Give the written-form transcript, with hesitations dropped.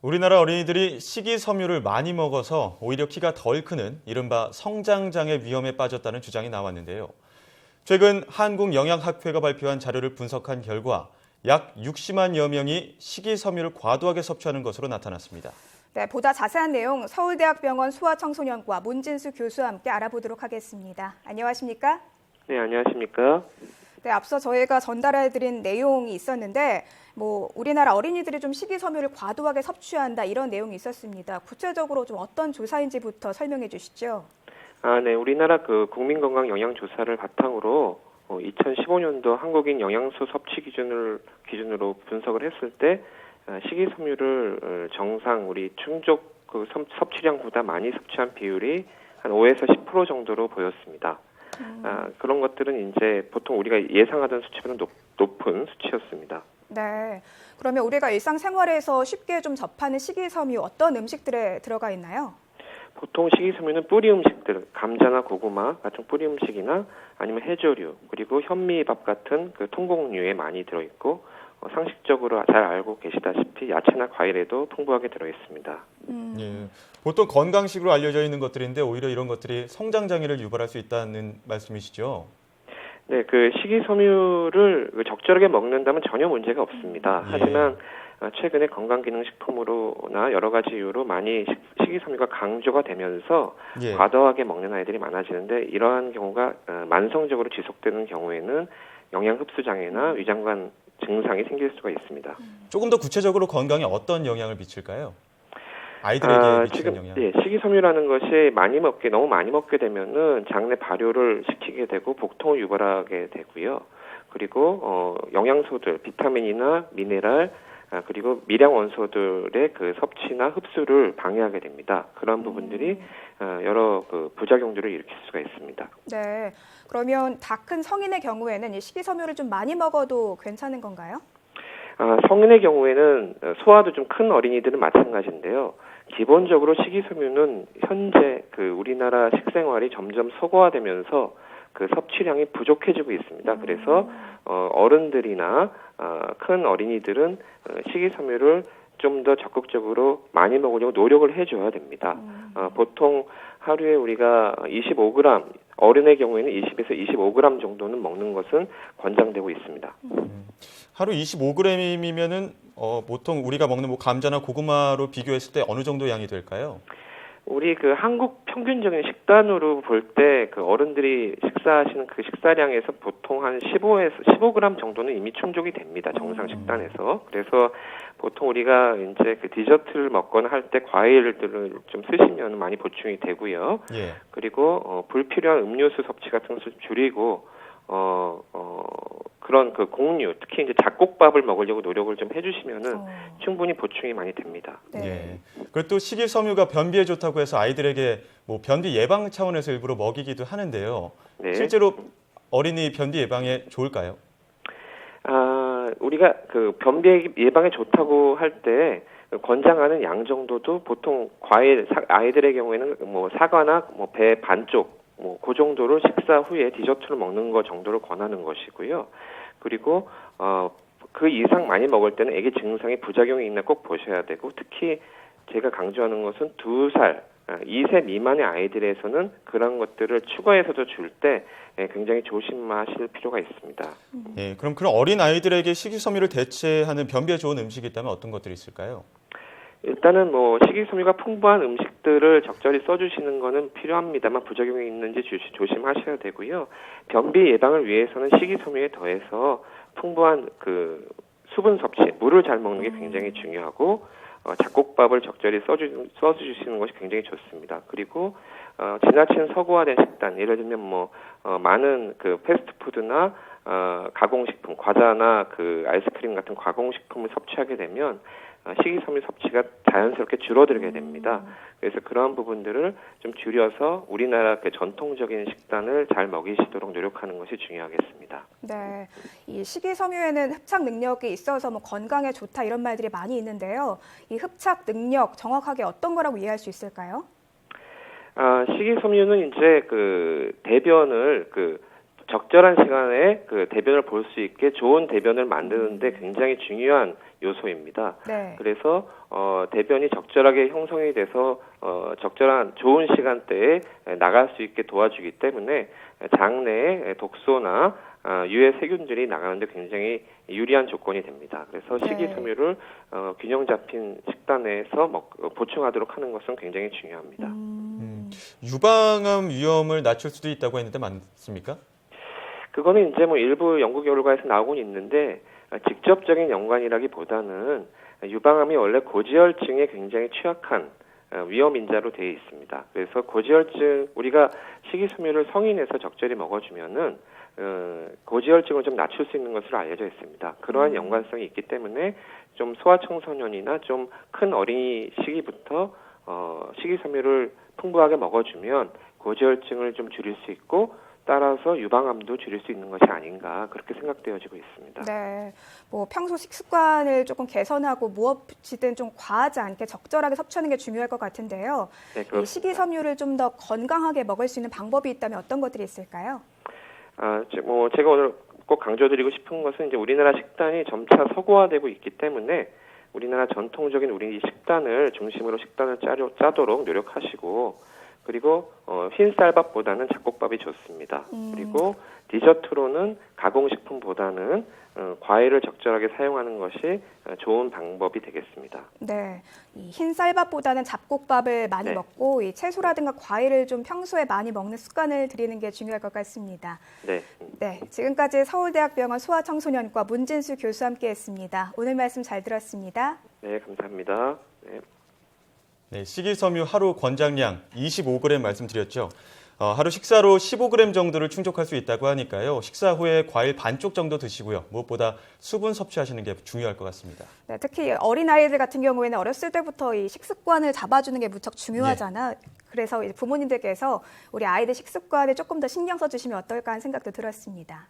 우리나라 어린이들이 식이섬유를 많이 먹어서 오히려 키가 덜 크는 이른바 성장장애 위험에 빠졌다는 주장이 나왔는데요. 최근 한국영양학회가 발표한 자료를 분석한 결과 약 60만여 명이 식이섬유를 과도하게 섭취하는 것으로 나타났습니다. 네, 보다 자세한 내용 서울대학병원 소아청소년과 문진수 교수와 함께 알아보도록 하겠습니다. 안녕하십니까? 네, 안녕하십니까? 네, 앞서 저희가 전달해드린 내용이 있었는데 우리나라 어린이들이 좀 식이섬유를 과도하게 섭취한다 이런 내용이 있었습니다. 구체적으로 좀 어떤 조사인지부터 설명해 주시죠. 네, 우리나라 국민건강영양조사를 바탕으로 2015년도 한국인 영양소 섭취 기준으로 분석을 했을 때 식이섬유를 정상 우리 충족 섭취량보다 많이 섭취한 비율이 한 5에서 10% 정도로 보였습니다. 그런 것들은 이제 보통 우리가 예상하던 수치보다 높은 수치였습니다. 네, 그러면 우리가 일상생활에서 쉽게 좀 접하는 식이섬유 어떤 음식들에 들어가 있나요? 보통 식이섬유는 뿌리 음식들, 감자나 고구마 같은 뿌리 음식이나 아니면 해조류, 그리고 현미밥 같은 통곡류에 많이 들어있고 상식적으로 잘 알고 계시다시피 야채나 과일에도 풍부하게 들어있습니다. 예, 보통 건강식으로 알려져 있는 것들인데 오히려 이런 것들이 성장장애를 유발할 수 있다는 말씀이시죠? 네, 식이섬유를 적절하게 먹는다면 전혀 문제가 없습니다. 하지만 최근에 건강기능식품으로나 여러 가지 이유로 많이 식이섬유가 강조가 되면서 과도하게 먹는 아이들이 많아지는데 이러한 경우가 만성적으로 지속되는 경우에는 영양흡수장애나 위장관 증상이 생길 수가 있습니다. 조금 더 구체적으로 건강에 어떤 영향을 미칠까요? 아이들에게 미치는 영향. 식이섬유라는 것이 너무 많이 먹게 되면은 장내 발효를 시키게 되고 복통을 유발하게 되고요. 그리고 영양소들, 비타민이나 미네랄, 그리고 미량 원소들의 섭취나 흡수를 방해하게 됩니다. 그런 부분들이 여러 부작용들을 일으킬 수가 있습니다. 네, 그러면 다 큰 성인의 경우에는 이 식이섬유를 좀 많이 먹어도 괜찮은 건가요? 성인의 경우에는 소화도 좀 큰 어린이들은 마찬가지인데요. 기본적으로 식이섬유는 현재 우리나라 식생활이 점점 서구화되면서 섭취량이 부족해지고 있습니다. 그래서 어른들이나 큰 어린이들은 식이섬유를 좀 더 적극적으로 많이 먹으려고 노력을 해줘야 됩니다. 보통 하루에 우리가 25g, 어른의 경우에는 20에서 25g 정도는 먹는 것은 권장되고 있습니다. 하루 25g이면은 보통 우리가 먹는 감자나 고구마로 비교했을 때 어느 정도 양이 될까요? 우리 한국 평균적인 식단으로 볼 때 어른들이 식사하시는 식사량에서 보통 한 15g 정도는 이미 충족이 됩니다. 정상 식단에서. 그래서 보통 우리가 이제 디저트를 먹거나 할 때 과일들을 좀 쓰시면 많이 보충이 되고요. 그리고 불필요한 음료수 섭취 같은 것을 줄이고 그런 곡류, 특히 이제 잡곡밥을 먹으려고 노력을 좀 해주시면은 충분히 보충이 많이 됩니다. 네. 그리고 또 식이섬유가 변비에 좋다고 해서 아이들에게 변비 예방 차원에서 일부러 먹이기도 하는데요. 네. 실제로 어린이 변비 예방에 좋을까요? 우리가 변비 예방에 좋다고 할 때 권장하는 양 정도도 보통 아이들의 경우에는 사과나 배 반쪽 그 정도로 식사 후에 디저트를 먹는 것 정도를 권하는 것이고요. 그리고 그 이상 많이 먹을 때는 애기 증상에 부작용이 있나 꼭 보셔야 되고 특히 제가 강조하는 것은 2살, 2세 미만의 아이들에서는 그런 것들을 추가해서도 줄 때 굉장히 조심하실 필요가 있습니다. 네, 그럼 그런 어린 아이들에게 식이섬유를 대체하는 변비에 좋은 음식이 있다면 어떤 것들이 있을까요? 일단은 식이섬유가 풍부한 음식들을 적절히 써주시는 거는 필요합니다만 부작용이 있는지 조심하셔야 되고요. 변비 예방을 위해서는 식이섬유에 더해서 풍부한 수분 섭취, 물을 잘 먹는 게 굉장히 중요하고 잡곡밥을 적절히 써주시는 것이 굉장히 좋습니다. 그리고 지나친 서구화된 식단, 예를 들면 많은 패스트푸드나 가공식품, 과자나 아이스크림 같은 가공식품을 섭취하게 되면 식이섬유 섭취가 자연스럽게 줄어들게 됩니다. 그래서 그러한 부분들을 좀 줄여서 우리나라 전통적인 식단을 잘 먹이시도록 노력하는 것이 중요하겠습니다. 네, 이 식이섬유에는 흡착 능력이 있어서 건강에 좋다 이런 말들이 많이 있는데요. 이 흡착 능력 정확하게 어떤 거라고 이해할 수 있을까요? 식이섬유는 이제 대변을 적절한 시간에 대변을 볼 수 있게 좋은 대변을 만드는데 굉장히 중요한 요소입니다. 네. 그래서 대변이 적절하게 형성이 돼서 적절한 좋은 시간대에 나갈 수 있게 도와주기 때문에 장내에 독소나 유해 세균들이 나가는데 굉장히 유리한 조건이 됩니다. 그래서 네. 식이섬유를 균형 잡힌 식단 내에서 보충하도록 하는 것은 굉장히 중요합니다. 유방암 위험을 낮출 수도 있다고 했는데 맞습니까? 그거는 이제 뭐 일부 연구 결과에서 나오곤 있는데 직접적인 연관이라기보다는 유방암이 원래 고지혈증에 굉장히 취약한 위험 인자로 되어 있습니다. 그래서 고지혈증 우리가 식이섬유를 성인에서 적절히 먹어주면은 고지혈증을 좀 낮출 수 있는 것으로 알려져 있습니다. 그러한 연관성이 있기 때문에 좀 소아청소년이나 좀 큰 어린이 시기부터 식이섬유를 풍부하게 먹어주면 고지혈증을 좀 줄일 수 있고 따라서 유방암도 줄일 수 있는 것이 아닌가 그렇게 생각되어지고 있습니다. 네, 뭐 평소 식습관을 조금 개선하고 무엇이든 좀 과하지 않게 적절하게 섭취하는 게 중요할 것 같은데요. 네, 이 그렇습니다. 식이섬유를 좀 더 건강하게 먹을 수 있는 방법이 있다면 어떤 것들이 있을까요? 제가 오늘 꼭 강조드리고 싶은 것은 이제 우리나라 식단이 점차 서구화되고 있기 때문에 우리나라 전통적인 우리 식단을 중심으로 식단을 짜도록 노력하시고 그리고 흰쌀밥보다는 잡곡밥이 좋습니다. 그리고 디저트로는 가공식품보다는 과일을 적절하게 사용하는 것이 좋은 방법이 되겠습니다. 네, 이 흰쌀밥보다는 잡곡밥을 많이 네. 먹고 이 채소라든가 과일을 좀 평소에 많이 먹는 습관을 들이는 게 중요할 것 같습니다. 네. 네, 지금까지 서울대학병원 소아청소년과 문진수 교수와 함께했습니다. 오늘 말씀 잘 들었습니다. 네, 감사합니다. 네. 네, 식이섬유 하루 권장량 25g 말씀드렸죠. 하루 식사로 15g 정도를 충족할 수 있다고 하니까요. 식사 후에 과일 반쪽 정도 드시고요. 무엇보다 수분 섭취하시는 게 중요할 것 같습니다. 네, 특히 어린아이들 같은 경우에는 어렸을 때부터 이 식습관을 잡아주는 게 무척 중요하잖아요. 그래서 이제 부모님들께서 우리 아이들 식습관에 조금 더 신경 써주시면 어떨까 하는 생각도 들었습니다.